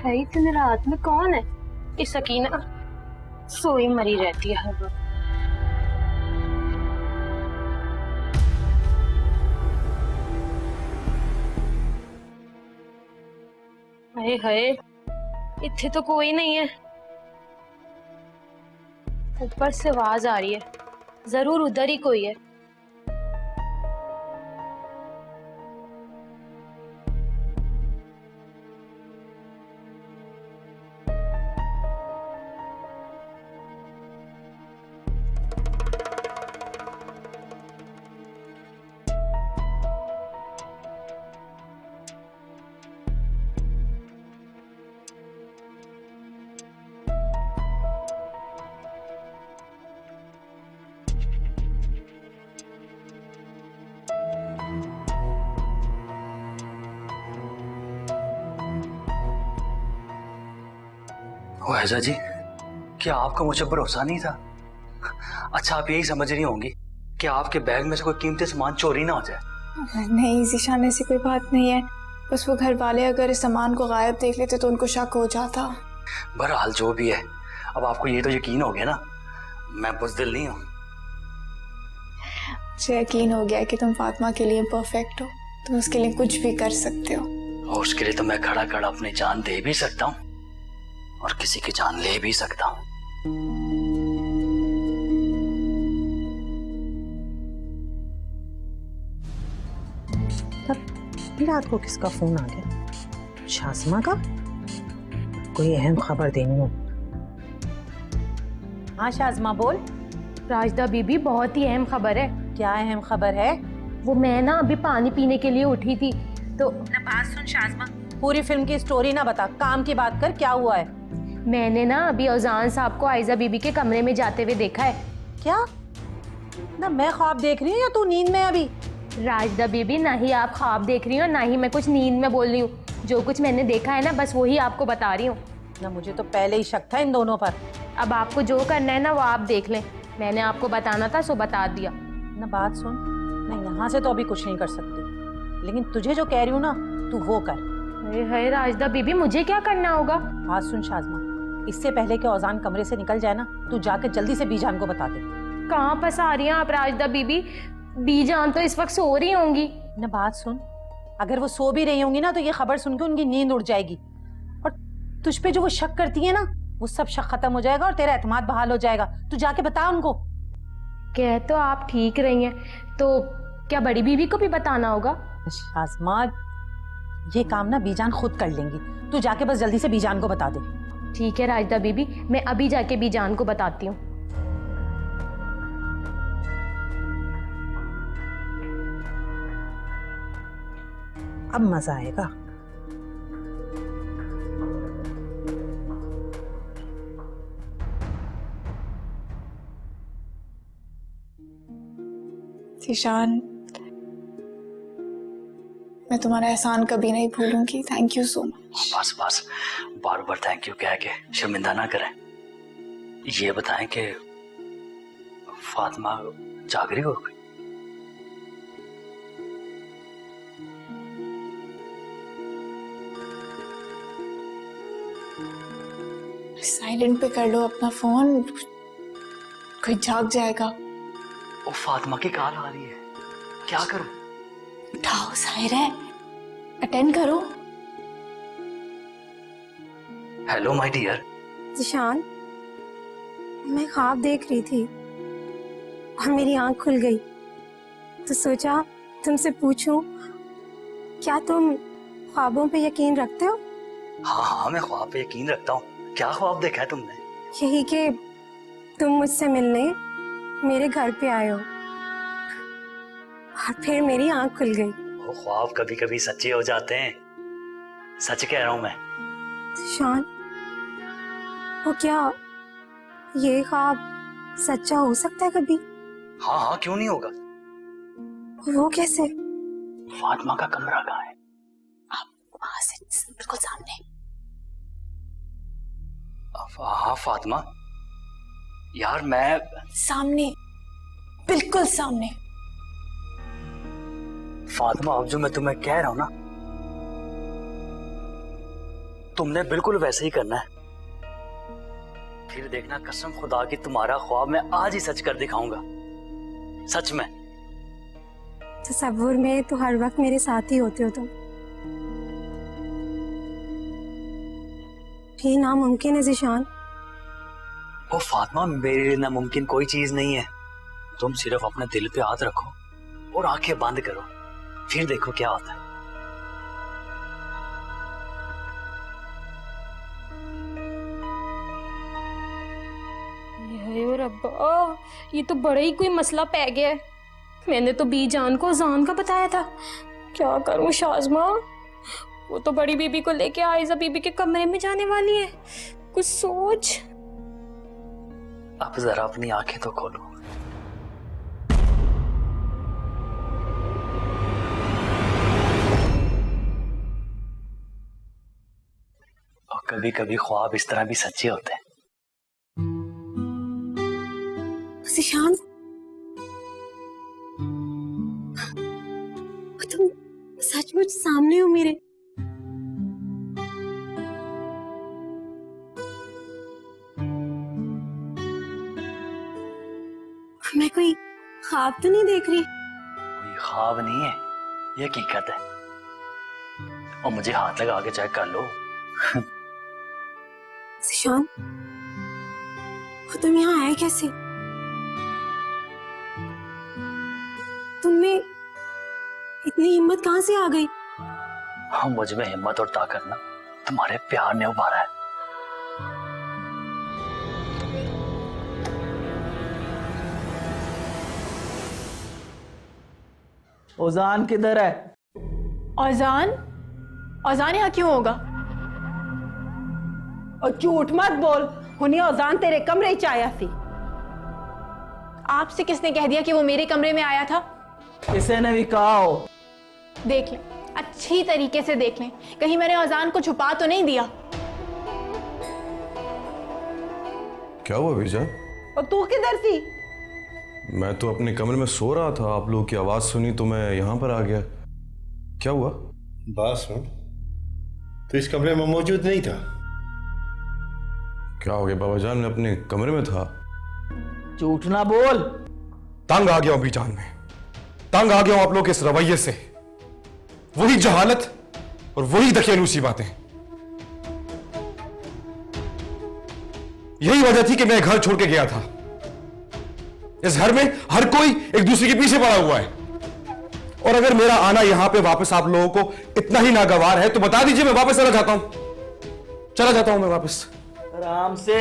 भाई इतनी रात में कौन है? ये सकीना सोई मरी रहती है हर वक्त। हाय हाय, इत्थे तो कोई नहीं है। ऊपर से आवाज आ रही है, जरूर उधर ही कोई है। हैजा जी, क्या आपको मुझे भरोसा नहीं था? अच्छा, आप यही समझ रही होंगी कि आपके बैग में से कोई कीमती सामान चोरी ना हो जाए। नहीं ज़ीशान, ऐसी कोई बात नहीं है। बस वो घर वाले अगर इस सामान को गायब देख लेते तो उनको शक हो जाता। बहरहाल जो भी है, अब आपको ये तो यकीन हो गया ना, मैं बुज़दिल नहीं हूँ। मुझे यकीन हो गया कि तुम फातिमा के लिए परफेक्ट हो, तुम उसके लिए कुछ भी कर सकते हो। और उसके लिए तो मैं खड़ा खड़ा अपनी जान दे भी सकता हूँ और किसी की जान ले भी सकता हूँ। रात को किसका फोन आ गया? शाज़मा का? कोई अहम खबर देनी हो। हाँ शाज़मा बोल। राजदा बीबी, बहुत ही अहम खबर है। क्या अहम खबर है? वो मैं ना अभी पानी पीने के लिए उठी थी तो ना बात सुन शाज़मा, पूरी फिल्म की स्टोरी ना बता, काम की बात कर। क्या हुआ है? मैंने ना अभी औजान साहब को आयजा बीबी के कमरे में जाते हुए देखा है। क्या? ना मैं ख्वाब देख रही हूँ या तू नींद में? अभी राजदा बीबी, ना ही आप ख्वाब देख रही हो ना ही मैं कुछ नींद में बोल रही हूँ। जो कुछ मैंने देखा है ना, बस वही आपको बता रही हूँ। ना मुझे तो पहले ही शक था इन दोनों पर। अब आपको जो करना है ना वो आप देख लें। मैंने आपको बताना था सो बता दिया। ना बात सुन, मैं यहाँ से तो अभी कुछ नहीं कर सकती, लेकिन तुझे जो कह रही हूँ ना तू वो कर। अरे राजदा बीबी, मुझे क्या करना होगा? बात सुन शाज़मा, इससे पहले कि औजान कमरे से निकल जाए ना, तू जाकर जल्दी से बीजान को बता दे। कहाँ फंसा रही हैं आप राजदा बीबी? बीजान तो इस वक्त सो रही होंगी। ना बात सुन, अगर वो सो भी रही होंगी ना तो ये खबर सुनकर उनकी नींद उड़ जाएगी और तुझ पे जो वो शक करती है ना, वो सब शक खत्म हो जाएगा और तेरा एतमाद बहाल हो जाएगा। तू जाके बता उनको। कह तो आप ठीक रही हैं, तो क्या बड़ी बीबी को भी बताना होगा? शाज़मा, ये काम ना बीजान खुद कर लेंगी, तू जाके बस जल्दी से बीजान को बता दे। ठीक है राजदा बीबी, मैं अभी जाके बीजान को बताती हूँ। अब मजा आएगा। ज़ीशान, मैं तुम्हारा एहसान कभी नहीं भूलूंगी। Thank you so much. बस बस, बार बार थैंक यू कह के शर्मिंदा ना करें। ये बताएं कि फातिमा जाग रही हो गई? साइलेंट पे कर लो अपना फोन, कोई जाग जाएगा। ओ, फातिमा की कॉल आ रही है, क्या करूं? उठाओ, जाहिर है, अटेंड करो। Hello my dear. ज़ीशान, मैं ख्वाब देख रही थी और मेरी आंख खुल गई, तो सोचा तुमसे पूछूं, क्या तुम ख्वाबों पे यकीन रखते हो? हाँ हाँ, मैं ख्वाब पे यकीन रखता हूँ। क्या ख्वाब देखा है तुमने? यही कि तुम मुझसे मिलने मेरे घर पे आए हो और फिर मेरी आंख खुल गई। वो ख्वाब कभी कभी सच्चे हो जाते हैं, सच कह रहा हूँ मैं। ज़ीशान, वो क्या ये ख्वाब सच्चा हो सकता है कभी? हाँ हाँ, क्यों नहीं होगा। वो कैसे? फातिमा का कमरा कहाँ है? वहां से बिल्कुल सामने। हाँ फातिमा, यार मैं सामने, बिल्कुल सामने। फातिमा, अब जो मैं तुम्हें कह रहा हूँ ना, तुमने बिल्कुल वैसे ही करना है। फिर देखना कसम खुदा की तुम्हारा ख्वाब मैं आज ही सच कर दिखाऊंगा, सच में। तसव्वुर में तो हर वक्त मेरे साथ ही होते हो तुम। ये नामुमकिन है ज़ीशान। ओ फातिमा, मेरे लिए नामुमकिन कोई चीज नहीं है। तुम सिर्फ अपने दिल पे हाथ रखो और आंखें बंद करो, फिर देखो क्या होता है। हाय रब्बा, ये तो बड़ा ही कोई मसला पै गया है। मैंने तो बीजान को अजान का बताया था। क्या करूं शाज़मा, वो तो बड़ी बीबी को लेके आयजा बीबी के कमरे में जाने वाली है। कुछ सोच। अब जरा अपनी आंखें तो खोलो। और कभी कभी ख्वाब इस तरह भी सच्चे होते हैं। ज़ीशान, तुम सचमुच सामने हो मेरे। मैं कोई ख्वाब तो नहीं देख रही? कोई ख्वाब नहीं है, ये हकीकत है। और मुझे हाथ लगा के चेक कर लो। ज़ीशान, तुम यहाँ आए कैसे? तुम्हें इतनी हिम्मत कहाँ से आ गई? हाँ, मुझ में हिम्मत और ताकत ना तुम्हारे प्यार ने उभारा है। ओजान किधर है? औजान? औजान यहाँ क्यों होगा? और झूठ मत बोल, हुनी औजान तेरे कमरे च आया सी। आपसे किसने कह दिया कि वो मेरे कमरे में आया था? किसी ने भी कहा हो? देख लें, अच्छी तरीके से देख लें, कहीं मैंने औजान को छुपा तो नहीं दिया। क्या हुआ बीजान? और तू किधर सी? मैं तो अपने कमरे में सो रहा था, आप लोगों की आवाज सुनी तो मैं यहां पर आ गया। क्या हुआ? बात सुन, तो इस कमरे में मौजूद नहीं था? क्या हो गया बाबा जान, मैं अपने कमरे में था। झूठ ना बोल। तंग आ गया हूं बीजान में, तंग आ गया हूं आप लोग के इस रवैये से। वही जहालत और वही दखेलूसी बातें। यही वजह थी कि मैं घर छोड़ के गया था। इस घर में हर कोई एक दूसरे के पीछे पड़ा हुआ है, और अगर मेरा आना यहां पे वापस आप लोगों को इतना ही नागवार है तो बता दीजिए, मैं वापस चला जाता हूं। चला जाता हूं मैं वापस। आराम से।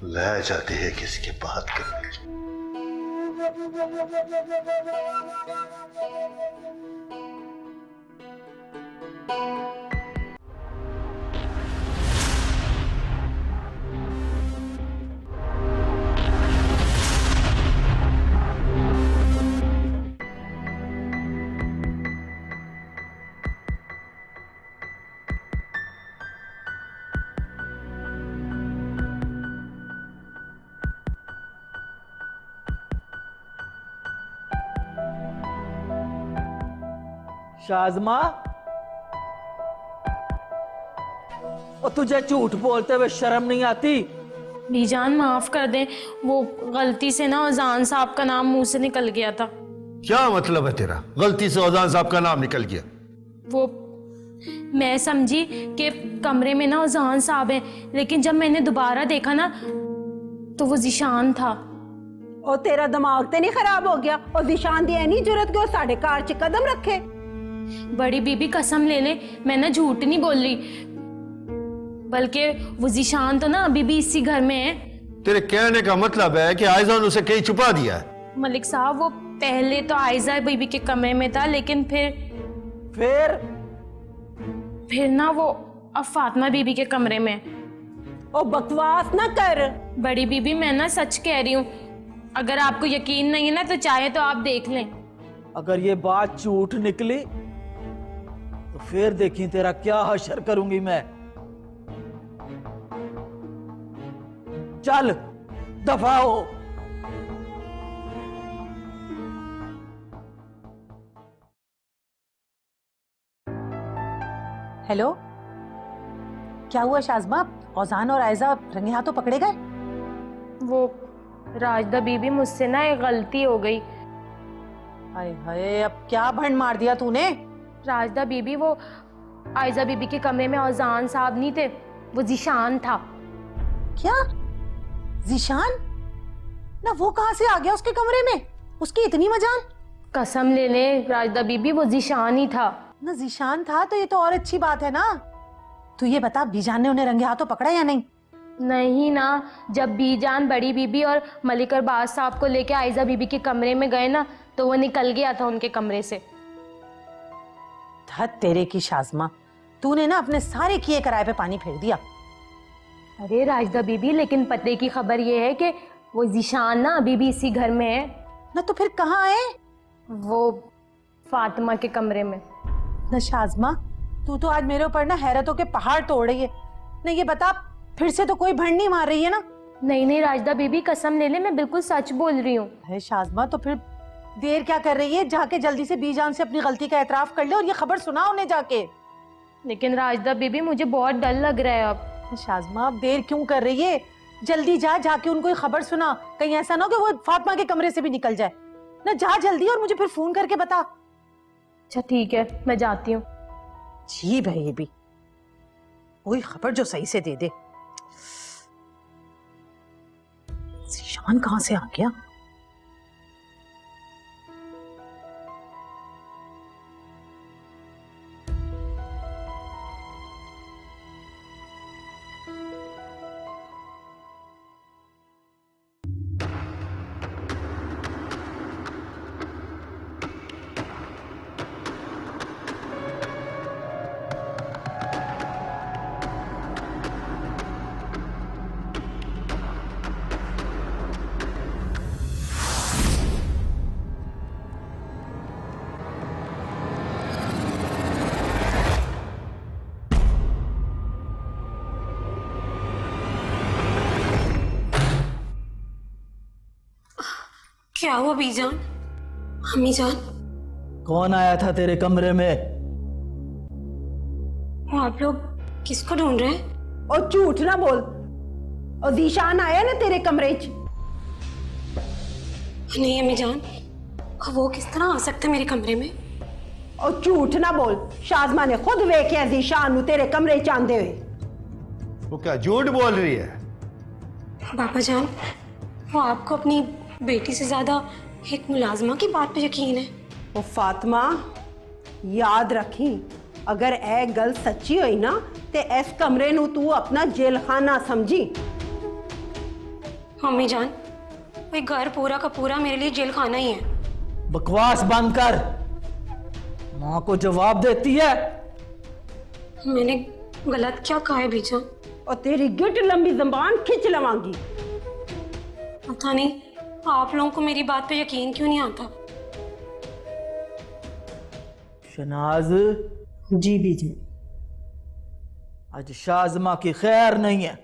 लाया जाते हैं किसके बात करने। शाज़मा, और तुझे झूठ बोलते हुए शर्म नहीं आती? बीजान माफ कर दें, वो गलती से ना अजान साहब का नाम मुंह से निकल गया था। क्या मतलब है तेरा? गलती से औजान साहब का नाम निकल गया? वो मैं समझी कि कमरे में ना अजान साहब है, लेकिन जब मैंने दोबारा देखा ना तो वो ज़ीशान था। और तेरा दिमाग ते नहीं खराब हो गया? और ज़ीशान दी ऐनी जरूरत कि वो साढ़े कार च कदम रखे? बड़ी बीबी कसम ले ले, मैं ना झूठ नहीं बोल रही, बल्कि वो ज़ीशान तो ना अभी भी इसी घर में है। तेरे कहने का मतलब है कि आयजा ने उसे कहीं छुपा दिया है? मलिक साहब, वो पहले तो आयजा बीबी के कमरे में था, लेकिन फिर ना वो अब फातिमा बीबी के कमरे में। और बकवास ना कर। बड़ी बीबी, मैं ना सच कह रही हूँ, अगर आपको यकीन नहीं है ना तो चाहे तो आप देख लें। अगर ये बात झूठ निकली तो फिर देखी तेरा क्या हशर करूंगी मैं। चल दफा हो। हेलो, क्या हुआ शाज़मा? औजान और आयजा रंगे हाथों पकड़े गए? वो राजदा बीबी, मुझसे ना एक गलती हो गई। हाय हाय, अब क्या भंड मार दिया तूने? राजदा बीबी, वो आयजा बीबी के कमरे में औजान साहब नहीं थे, वो जीशान था। क्या? जीशान? ना वो कहाँ से आ गया उसके कमरे में? उसकी इतनी मजाल? कसम ले लें राजदा बीबी, वो जीशान ही था। ना जीशान था तो ये तो और अच्छी बात है ना। तू ये बता, बीजान ने उन्हें रंगे हाथों पकड़ा या नहीं? नहीं ना, जब बीजान बड़ी बीबी और मलिक अरबाज साहब को लेके आयजा बीबी के कमरे में गए ना, तो वो निकल गया था उनके कमरे से। धत तेरे की शाज़मा, तूने ना अपने सारे किए कराए पे पानी फेर दिया। अरे राजदा बीबी, लेकिन पते की खबर ये है कि वो जीशान ना अभी भी इसी घर में है। ना तो फिर कहाँ है? वो फातिमा के कमरे में। ना शाज़मा, तू तो आज मेरे ऊपर ना हैरतों के पहाड़ तोड़ रही है। ना ये बता, फिर से तो कोई भंड नहीं मार रही है ना? नहीं नहीं राजदा बीबी, कसम ले ले, मैं बिल्कुल सच बोल रही हूँ। है शाज़मा, तो फिर देर क्या कर रही है? जाके जल्दी से बीजान से अपनी गलती का एतराफ कर ले और ये खबर सुना उन्हें जाके। लेकिन राजदा बीबी, मुझे बहुत डर लग रहा है अब। शाज़मा, अब देर क्यों कर रही है? जल्दी जा, जाके उनको ये खबर सुना। कहीं ऐसा ना हो कि वो फातिमा के कमरे से भी निकल जाए। ना जा जल्दी, और मुझे फिर फोन करके बता। अच्छा ठीक है, मैं जाती हूँ। अजीब है ये भी, कोई खबर जो सही से दे दे। जीशान कहाँ से आ गया? क्या हुआ बीजान? अम्मी जान, कौन आया था तेरे कमरे में? वो आप लोग किसको ढूंढ रहे हैं? और झूठ ना बोल। और जीशान आया ना तेरे कमरे च? नहीं अम्मी जान, वो किस तरह आ सकता है मेरे कमरे में? और झूठ ना बोल, शाज़मा ने खुद वेख्या जीशान तेरे कमरे च आंदे हुए। वो क्या झूठ बोल रही है? पापा जान, वो आपको अपनी बेटी से ज्यादा एक मुलाजमा की बात पे यकीन है। ओ फातिमा, याद रखी, अगर ए गल सच्ची हुई ना ते इस कमरे नू तू अपना जेल खाना समझी। मम्मी जान, वो घर पूरा का पूरा मेरे लिए जेल खाना ही है। बकवास बंद कर, माँ को जवाब देती है। मैंने गलत क्या कहा है बीजा? और तेरी गिट लंबी जबान खिंच लवांगी। पता नहीं आप लोगों को मेरी बात पे यकीन क्यों नहीं आता। शनाज, जी बीजी। आज शाज़मा की खैर नहीं है।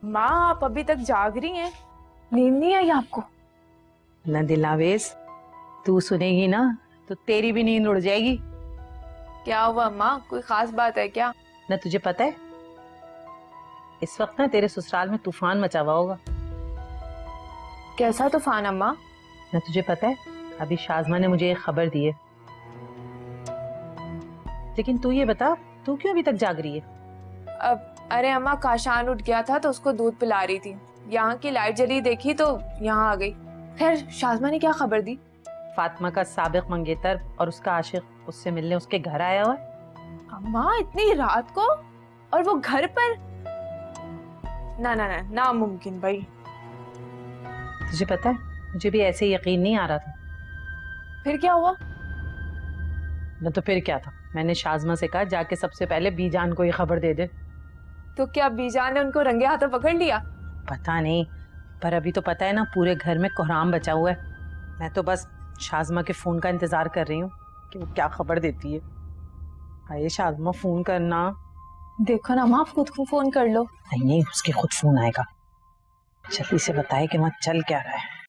माँ, आप अभी तक जाग रही हैं? नींद नहीं आई आपको? न दिलावेज, तू सुनेगी ना तो तेरी भी नींद उड़ जाएगी। क्या हुआ माँ, कोई खास बात है क्या? न तुझे पता है, इस वक्त ना तेरे ससुराल में तूफान मचा हुआ होगा। कैसा तूफान अम्मा? न तुझे पता है, अभी शाज़मा ने मुझे एक खबर दी है। लेकिन तू ये बता, तू क्यों अभी तक जाग रही है? अरे अम्मा, काशान उठ गया था तो उसको दूध पिला रही थी। यहाँ की लाइट जली देखी तो यहाँ आ गई। खैर, शाज़मा ने क्या खबर दी? फातिमा का साबिक मंगेतर और उसका आशिक उससे मिलने उसके घर आया हुआ है। अम्मा, इतनी रात को? और वो घर पर? ना ना ना, नामुमकिन भाई। तुझे पता है, मुझे भी ऐसे यकीन नहीं आ रहा था। फिर क्या हुआ? न तो फिर क्या था, मैंने शाज़मा से कहा जाके सबसे पहले बीजान को ये खबर दे दे। तो क्या बीजान ने उनको रंगे हाथों पकड़ लिया? पता नहीं, पर अभी तो पता है ना पूरे घर में कोहराम बचा हुआ है। मैं तो बस शाज़मा के फ़ोन का इंतज़ार कर रही हूँ कि वो क्या खबर देती है। आइए शाज़मा, फ़ोन करना। देखो ना अम्मा, आप खुद को फोन कर लो। नहीं नहीं, उसके खुद फ़ोन आएगा। जल्दी से बताए कि वहाँ चल क्या रहा है।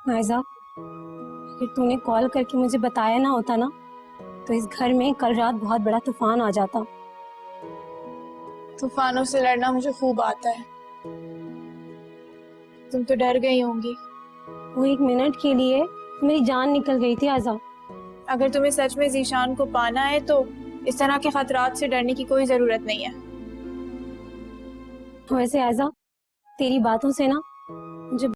नाइजा, अगर तूने कॉल करके मुझे बताया ना होता ना, तो इस घर में कल रात बहुत बड़ा तूफान आ जाता। तूफानों से लड़ना मुझे खूब आता है। तुम तो डर गई होंगी। वो एक मिनट के लिए मेरी जान निकल गई थी आजा। अगर तुम्हें सच में जीशान को पाना है तो इस तरह के खतरात से डरने की कोई जरूरत नहीं है। वैसे आजा, तेरी बातों से ना मुझे